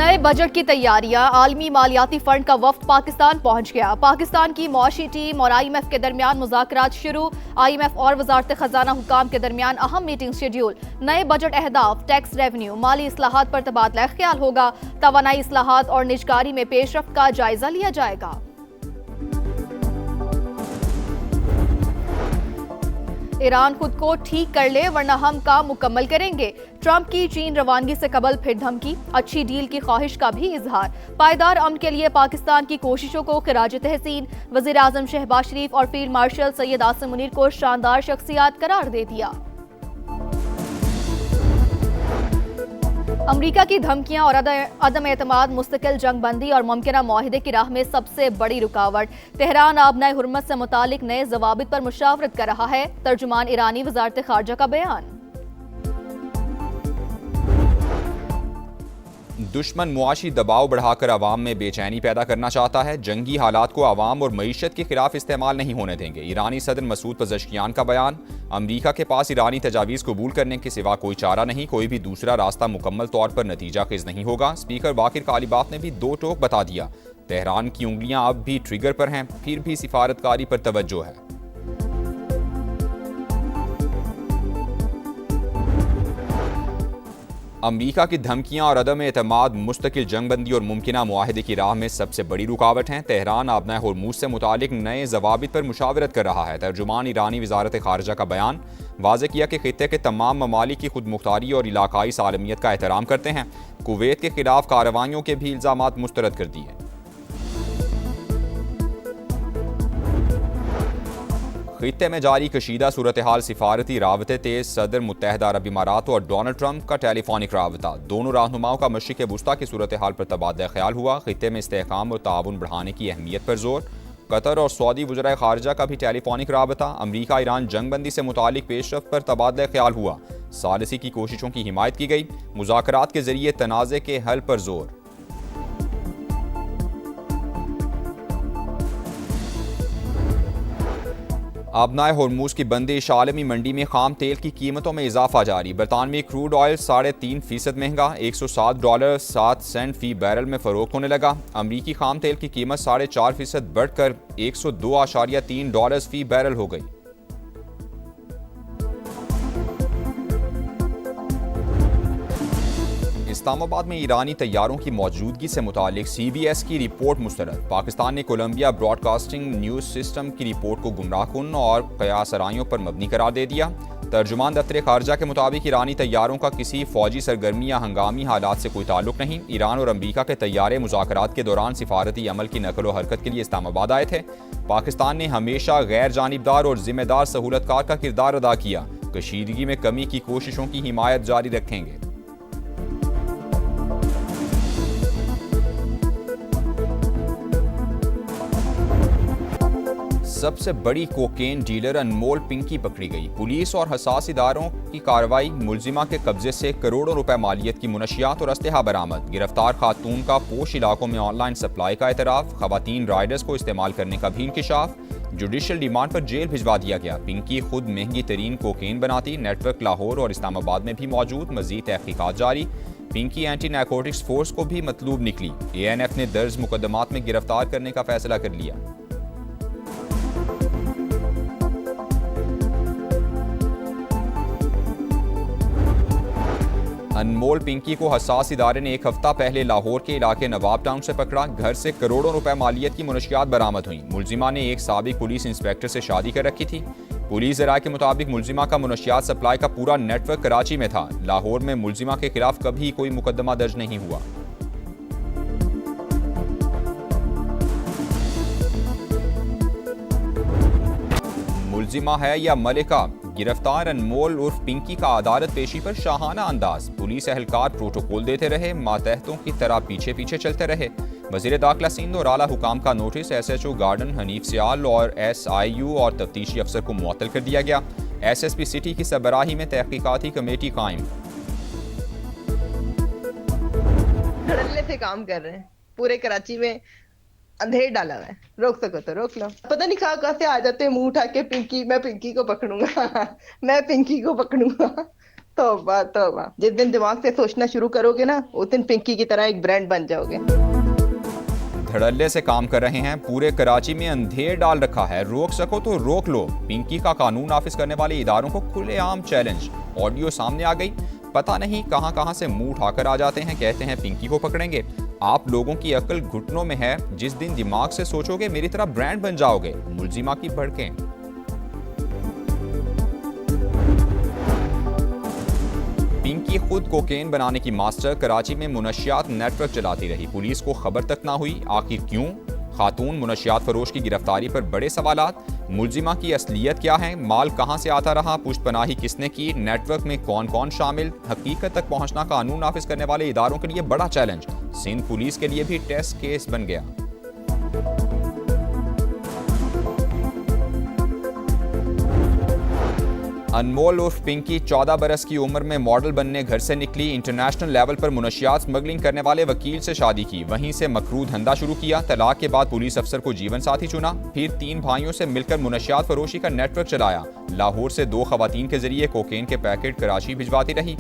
नए बजट की तैयारियां। आलमी मालियाती फंड का वफ्द पाकिस्तान पहुंच गया। पाकिस्तान की मुआशी टीम और IMF के दरमियान मुज़ाकरात शुरू। IMF और वजारत खजाना हुकाम के दरमियान अहम मीटिंग शेड्यूल। नए बजट अहदाफ, टैक्स रेवेन्यू, माली इस्लाहात पर तबादला ख्याल होगा। तवानाई इस्लाहात और निजकारी में पेशरफ्त का जायजा लिया जाएगा। ईरान खुद को ठीक कर ले वरना हम काम मुकम्मल करेंगे। ट्रंप की चीन रवानगी से कबल फिर धमकी। अच्छी डील की ख्वाहिश का भी इजहार। पायदार अमन के लिए पाकिस्तान की कोशिशों को खिराज तहसीन। वजीर आजम शहबाज शरीफ और फील्ड मार्शल सैयद आसिम मुनीर को शानदार शख्सियात करार दे दिया। अमरीका की धमकियां और अदम एतमाद मुस्तकिल जंग बंदी और मुमकिना मुआहिदे की राह में सबसे बड़ी रुकावट। तेहरान आबनाए हुर्मत से मुतालिक नए जवाबित पर मुशावरत कर रहा है। तर्जुमान ईरानी वजारत खारजा का बयान। दुश्मन मुआशी दबाव बढ़ाकर आवाम में बेचैनी पैदा करना चाहता है। जंगी हालात को आवाम और मईशत के खिलाफ इस्तेमाल नहीं होने देंगे। ईरानी सदर मसूद पज़ेश्कियान का बयान। अमरीका के पास ईरानी तजावीज़ कबूल करने के सिवा कोई चारा नहीं। कोई भी दूसरा रास्ता मुकम्मल तौर पर नतीजा खेज नहीं होगा। स्पीकर बाकिर कालिबाफ ने भी दो टोक बता दिया। तेहरान की उंगलियां अब भी ट्रिगर पर हैं, फिर भी सिफारतकारी पर तवज्जो है। अमरीका की धमकियां और अदम एतमाद मुस्तकिल जंगबंदी और मुमकिना मुआहिदे की राह में सबसे बड़ी रुकावट हैं। तेहरान आबनाए हुर्मुज से मुतालिक नए जवाबित पर मुशावरत कर रहा है। तर्जुमान ईरानी वजारत खारजा का बयान। वाज़े किया कि खित्ते के तमाम ममालिक की खुद मुख्तारी और इलाकाई सालमियत का एहतराम करते हैं। कुवैत के खिलाफ कार्रवाइयों के भी इल्ज़ामात मुस्तरद कर दिए। खित्ते में जारी कशीदा सूरत हाल, सिफारती रावते तेज। सदर मुत्तहदा अरब इमारात और डोनाल्ड ट्रंप का टेलीफोनिक राबता। दोनों रहनुमाओं का मशरिक़ वुस्ता की सूरत हाल पर तबादला ख्याल हुआ। खित्ते में इस्तेहकाम और ताउन बढ़ाने की अहमियत पर जोर। कतर और सऊदी वज़राए खारजा का भी टेलीफोनिक राबता। अमरीका ईरान जंगबंदी से मुतालिक पेशरफ्त पर तबादला ख्याल हुआ। सालिसी की कोशिशों की हिमायत की गई। मुज़ाकरात के जरिए तनाज़े के हल पर जोर। आबनाए हुर्मुज की बंदिश। आलमी मंडी में खाम तेल की कीमतों में इजाफा जारी। बरतानवी क्रूड ऑयल 3.5% महंगा, $107.07 फी बैरल में फरोख्त होने लगा। अमरीकी खाम तेल की कीमत 4.5% बढ़कर $102.3 फी बैरल हो गई। इस्लामाबाद में ईरानी तैयारों की मौजूदगी से मुतालिक CBS की रिपोर्ट मुस्तरद। पाकिस्तान ने कोलंबिया ब्रॉडकास्टिंग न्यूज़ सिस्टम की रिपोर्ट को गुमराहकुन और क़यासराइयों पर मबनी करार दे दिया। तर्जुमान दफ्तर खारजा के मुताबिक ईरानी तैयारों का किसी फौजी सरगर्मी या हंगामी हालात से कोई ताल्लुक नहीं। ईरान और अमरीका के तैयारे मुज़ाकरात के दौरान सिफारती अमल की नकल व हरकत के लिए इस्लामाबाद आए थे। पाकिस्तान ने हमेशा गैर जानिबदार और जिम्मेदार सहूलतकार का किरदार अदा किया। कशीदगी में कमी की कोशिशों की हिमायत जारी रखेंगे। सबसे बड़ी कोकेन डीलर अनमोल पिंकी पकड़ी गई। पुलिस और हसास इदारों की कार्रवाई। मुलजिमा के कब्जे से करोड़ों रुपए मालियत की मुनशियात और अस्तेहा बरामद। गिरफ्तार खातून का पोश इलाकों में ऑनलाइन सप्लाई का एतराफ़। खवातीन राइडर्स को इस्तेमाल करने का भी इंकिशाफ। जुडिशल डिमांड पर जेल भिजवा दिया गया। पिंकी खुद महंगी तरीन कोकेन बनाती। नेटवर्क लाहौर और इस्लामाबाद में भी मौजूद। मजीद तहकीकात जारी। पिंकी एंटी नारकोटिक्स फोर्स को भी मतलूब निकली। ANF ने दर्ज मुकदमात में गिरफ्तार करने का फैसला कर लिया। अनमोल पिंकी को हसास इदारे ने एक हफ्ता पहले लाहौर के इलाके नवाब टाउन से पकड़ा। घर से करोड़ों रुपए मालियत की मुनशियात बरामद हुई। मुलजिमा ने एक साबिक पुलिस इंस्पेक्टर से शादी कर रखी थी। पुलिस राय के मुताबिक मुलजिमा का मुनशियात सप्लाई का पूरा नेटवर्क कराची में था। लाहौर में मुलजिमा के खिलाफ कभी कोई मुकदमा दर्ज नहीं हुआ। मुलजिमा है या मलिका? गिरफ्तार अनमोल उर्फ पिंकी का अदालत पेशी पर शाहाना अंदाज। पुलिस एहलकार प्रोटोकॉल देते रहे, मातहतों की तरह पीछे पीछे चलते रहे। वजीर दाखिला सिंध और आला हुकाम का नोटिस। SHO गार्डन हनीफ सियाल और SIU और तफ्तीशी अफसर को मुअत्तल कर दिया गया। SSP सिटी की सरबराही में तहकीकाती कमेटी कायम। धड़ल्ले से काम कर रहे हैं। पूरे कराची में अंधेर डाला हुआ है। रोक सको तो रोक लो। पता नहीं कहाँ से आ जाते हैं मुंह उठा के। पिंकी, मैं पिंकी को पकड़ूंगा मैं पिंकी को पकड़ूंगा। तौबा तौबा, जिस दिन दिमाग से सोचना शुरू करोगे ना, उस दिन पिंकी की तरह एक ब्रांड बन जाओगे। धड़ल्ले से काम कर रहे हैं, पूरे कराची में अंधेर डाल रखा है, रोक सको तो रोक लो। पिंकी का कानून नाफिज करने वाले इदारों को खुलेआम चैलेंज। ऑडियो सामने आ गई, पता नहीं कहां से मुंह उठाकर आ जाते हैं, कहते हैं पिंकी को पकड़ेंगे। आप लोगों की अक्ल घुटनों में है, जिस दिन दिमाग से सोचोगे मेरी तरह ब्रांड बन जाओगे। मुलजिमा की भड़कें। पिंकी खुद कोकेन बनाने की मास्टर, कराची में मुनशियात नेटवर्क चलाती रही, पुलिस को खबर तक ना हुई। आखिर क्यों? खातून मुनशियात फरोश की गिरफ्तारी पर बड़े सवालात। मुलजिमा की असलियत क्या है? माल कहां से आता रहा? पुष्टपनाही किसने की? नेटवर्क में कौन कौन शामिल? हकीकत तक पहुंचना कानून नाफिज करने वाले इदारों के लिए बड़ा चैलेंज। सिंध पुलिस के लिए भी टेस्ट केस बन गया। अनमोल उर्फ पिंकी 14 बरस की उम्र में मॉडल बनने घर से निकली। इंटरनेशनल लेवल पर मुनशियात स्मगलिंग करने वाले वकील से शादी की, वहीं से मकरू धंधा शुरू किया। तलाक के बाद पुलिस अफसर को जीवन साथी चुना, फिर 3 भाइयों से मिलकर मुनशियात फरोशी का नेटवर्क चलाया। लाहौर से 2 खवातीन के जरिए कोकेन के पैकेट कराची भिजवाती रही।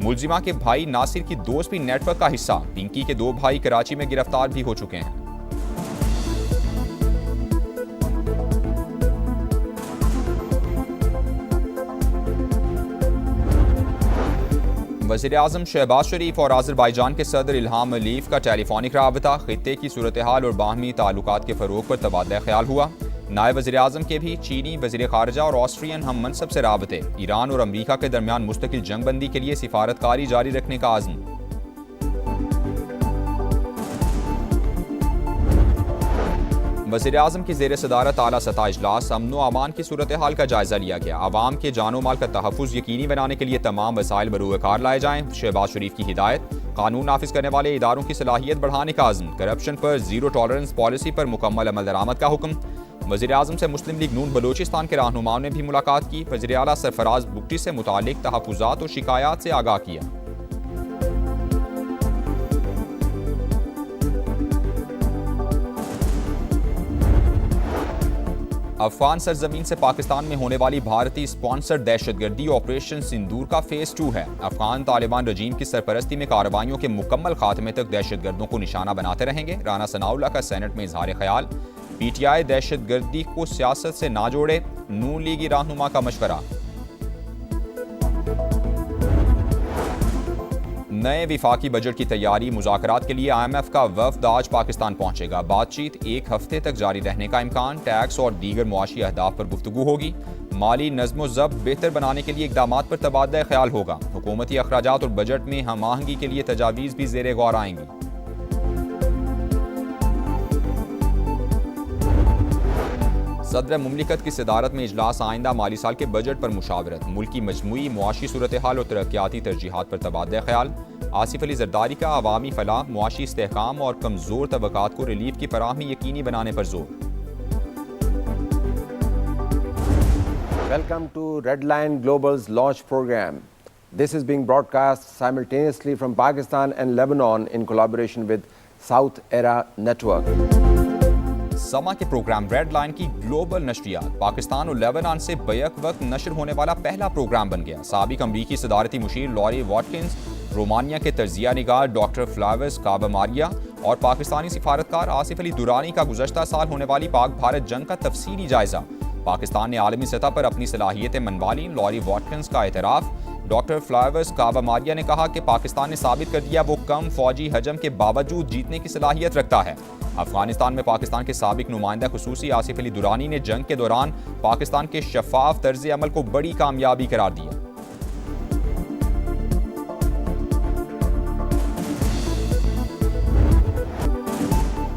मुलजिमा के भाई नासिर की दोस्त भी नेटवर्क का हिस्सा। पिंकी के 2 भाई कराची में गिरफ्तार भी हो चुके हैं। वज़ीर-ए-आज़म शहबाज शरीफ और आज़रबाईजान के सदर इल्हाम अलीव का टेलीफोनिक राबता, खित्ते की सूरत हाल और बाहमी ताल्लुकात के फ़रोग़ पर तबादला ख्याल हुआ। नायब वज़ीर-ए-आज़म के भी चीनी वज़ीर ख़ारजा और ऑस्ट्रियन हम मनसब से राबते। ईरान और अमरीका के दरमियान मुस्तकिल जंगबंदी के लिए सिफारतकारी जारी रखने का आज़म। वज़ीर-ए-आज़म की ज़ेर सदारत आला सतह इजलास, अमन व अमान की सूरत हाल का जायजा लिया गया। आवाम के जानो माल का तहफ़्फ़ुज़ यकीनी बनाने के लिए तमाम वसाइल बरूकार लाए जाएँ। शहबाज शरीफ की हिदायत। कानून नाफिज करने वाले इदारों की सलाहियत बढ़ाने का आज़म। करप्शन पर ज़ीरो टॉलरेंस पॉलिसी पर मुकम्मल अमल दरामद का हुक्म। वज़ीर-ए-आज़म से मुस्लिम लीग नून बलोचिस्तान के रहनुमाओं ने भी मुलाकात की। वज़ीर आला सरफराज बुगटी से मुतालिक तहफ़्फ़ुज़ात और शिकायत से आगाह किया। अफगान सरजमीन से पाकिस्तान में होने वाली भारतीय स्पॉन्सर दहशतगर्दी ऑपरेशन सिंदूर का फेज 2 है। अफगान तालिबान रजीम की सरपरस्ती में कार्रवाइयों के मुकम्मल खात्मे तक दहशतगर्दों को निशाना बनाते रहेंगे। राना सनाउल्लाह का सेनेट में इजहार ख्याल। पीटीआई दहशतगर्दी को सियासत से ना जोड़े, नून लीगी रहनुमा का मशवरा। नए विफाकी बजट की तैयारी, मुज़ाकरात के लिए IMF का वफ़द आज पाकिस्तान पहुंचेगा। बातचीत 1 हफ्ते तक जारी रहने का इम्कान। टैक्स और दीगर मुआशी अहदाफ पर गुफ्तगू होगी। माली नज़्म ज़ब्त बेहतर बनाने के लिए इक़दामात पर तबादला ख्याल होगा। हुकूमती अखराजात और बजट में हम आहंगी के लिए तजावीज़ भी ज़ेरे गौर आएंगी। सदर मुमलिकत की सदारत में इजलास, आइंदा माली साल के बजट पर मुशावरत। मुल्क की मजमूई मुआशी सूरत हाल और तरक्याती तरजीहात पर तबादला ख्याल। आसिफ अली जरदारी का अवामी फलाह, मुआशी इस्तेहकाम और कमज़ोर तबकात को रिलीफ की फराहमी यकीनी बनाने पर जोर। Welcome to Redline Global's launch program. This is being broadcast simultaneously from Pakistan and Lebanon in collaboration with South Era Network. समा के प्रोग्राम रेड लाइन की ग्लोबल नशरियात पाकिस्तान और लेबनान से बैक वक्त नशर होने वाला पहला प्रोग्राम बन गया। साबिक अमरीकी सदारती मुशीर लॉरी वॉटकिंस, रोमानिया के तर्जिया निगार डॉक्टर फ्लावर्स काबामारिया और पाकिस्तानी सिफारतकार आसिफ अली दुरानी का गुज़श्ता साल होने वाली पाक भारत जंग का तफसीली जायजा। पाकिस्तान ने आलमी सतह पर अपनी सलाहियतें मनवा लीं, लॉरी वॉटकिंस का एतराफ़। डॉक्टर फ्लावर्स काबामारिया ने कहा कि पाकिस्तान ने साबित कर दिया वो कम फौजी हजम के बावजूद जीतने की सलाहियत रखता है। अफगानिस्तान में पाकिस्तान के साबिक नुमाइंदा खुसूसी आसिफ अली दुरानी ने जंग के दौरान पाकिस्तान के शफाफ तर्ज अमल को बड़ी कामयाबी करार दिया।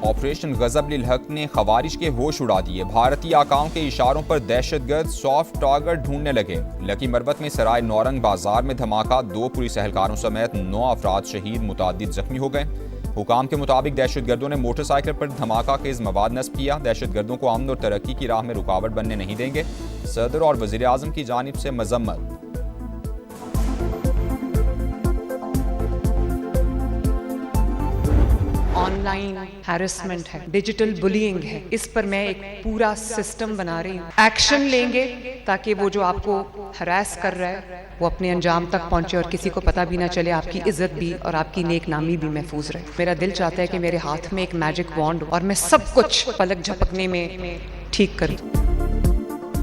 ऑपरेशन गजब लिल हक ने खवारिज के होश उड़ा दिए। भारतीय आकाओं के इशारों पर दहशतगर्द सॉफ्ट टारगेट ढूंढने लगे। लकी मरबत में सराय नौरंग बाजार में धमाका, 2 पुलिस एहलकारों समेत 9 अफराद शहीद, मुतादिद जख्मी हो गए। हुकाम के मुताबिक दहशतगर्दों ने मोटरसाइकिल पर धमाका खेज मवाद नस्ब किया। दहशतगर्दों को अमन और तरक्की की राह में रुकावट बनने नहीं देंगे। सदर और वज़ीर आज़म की जानिब से मजम्मत। ऑनलाइन हैरेसमेंट है, डिजिटल बुलिंग है, इस पर मैं एक पूरा सिस्टम बना रही हूँ। एक्शन लेंगे ताकि वो जो आपको हरास कर रहा है वो अपने अंजाम तक पहुंचे और किसी को पता भी ना चले, आपकी इज्जत भी और आपकी नेक नामी भी महफूज रहे। मेरा दिल चाहता है कि मेरे हाथ में एक मैजिक वॉन्ड हो और मैं सब कुछ पलक झपकने में ठीक कर दूं।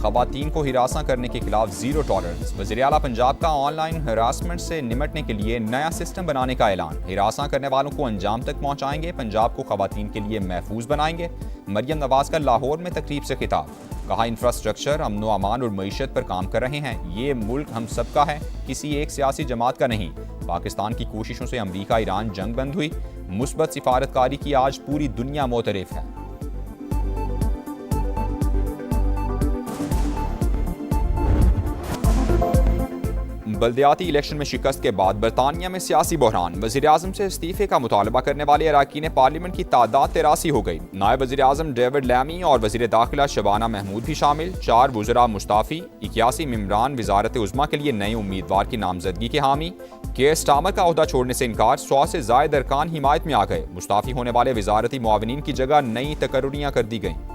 खवातीन को हिरासा करने के खिलाफ जीरो टॉलरेंस। वज़ीर-ए-आला पंजाब का ऑनलाइन हरासमेंट से निमटने के लिए नया सिस्टम बनाने का ऐलान। हिरासा करने वालों को अंजाम तक पहुंचाएंगे, पंजाब को खवातीन के लिए महफूज बनाएंगे। मरियम नवाज का लाहौर में तकरीब से खिताब। कहा, इंफ्रास्ट्रक्चर अमन व अमान और मईशत पर काम कर रहे हैं। ये मुल्क हम सब का है, किसी एक सियासी जमात का नहीं। पाकिस्तान की कोशिशों से अमरीका ईरान जंग बंद हुई। मुस्बत सिफारतकारी की आज पूरी दुनिया मोतरफ है। बल्दियाती इलेक्शन में शिकस्त के बाद बरतानिया में सियासी बहरान। वज़ीर-ए-आज़म से इस्तीफे का मुतालबा करने वाले अरकान पार्लियामेंट की तादाद 83 हो गई। नायब वज़ीर-ए-आज़म डेविड लैमी और वज़ीर दाखिला शबाना महमूद भी शामिल। 4 वज़रा मुस्ताफ़ी। 81 मेंबरान वज़ारत उज़्मा के लिए नए उम्मीदवार की नामजदगी के हामी। के स्टामर का ओहदा छोड़ने से इनकार। 100 से ज़ायद अरकान हिमायत में आ गए। मुस्ताफ़ी होने वाले वज़ारती मुआविनीन की जगह नई तकर्रुरियाँ कर दी गईं।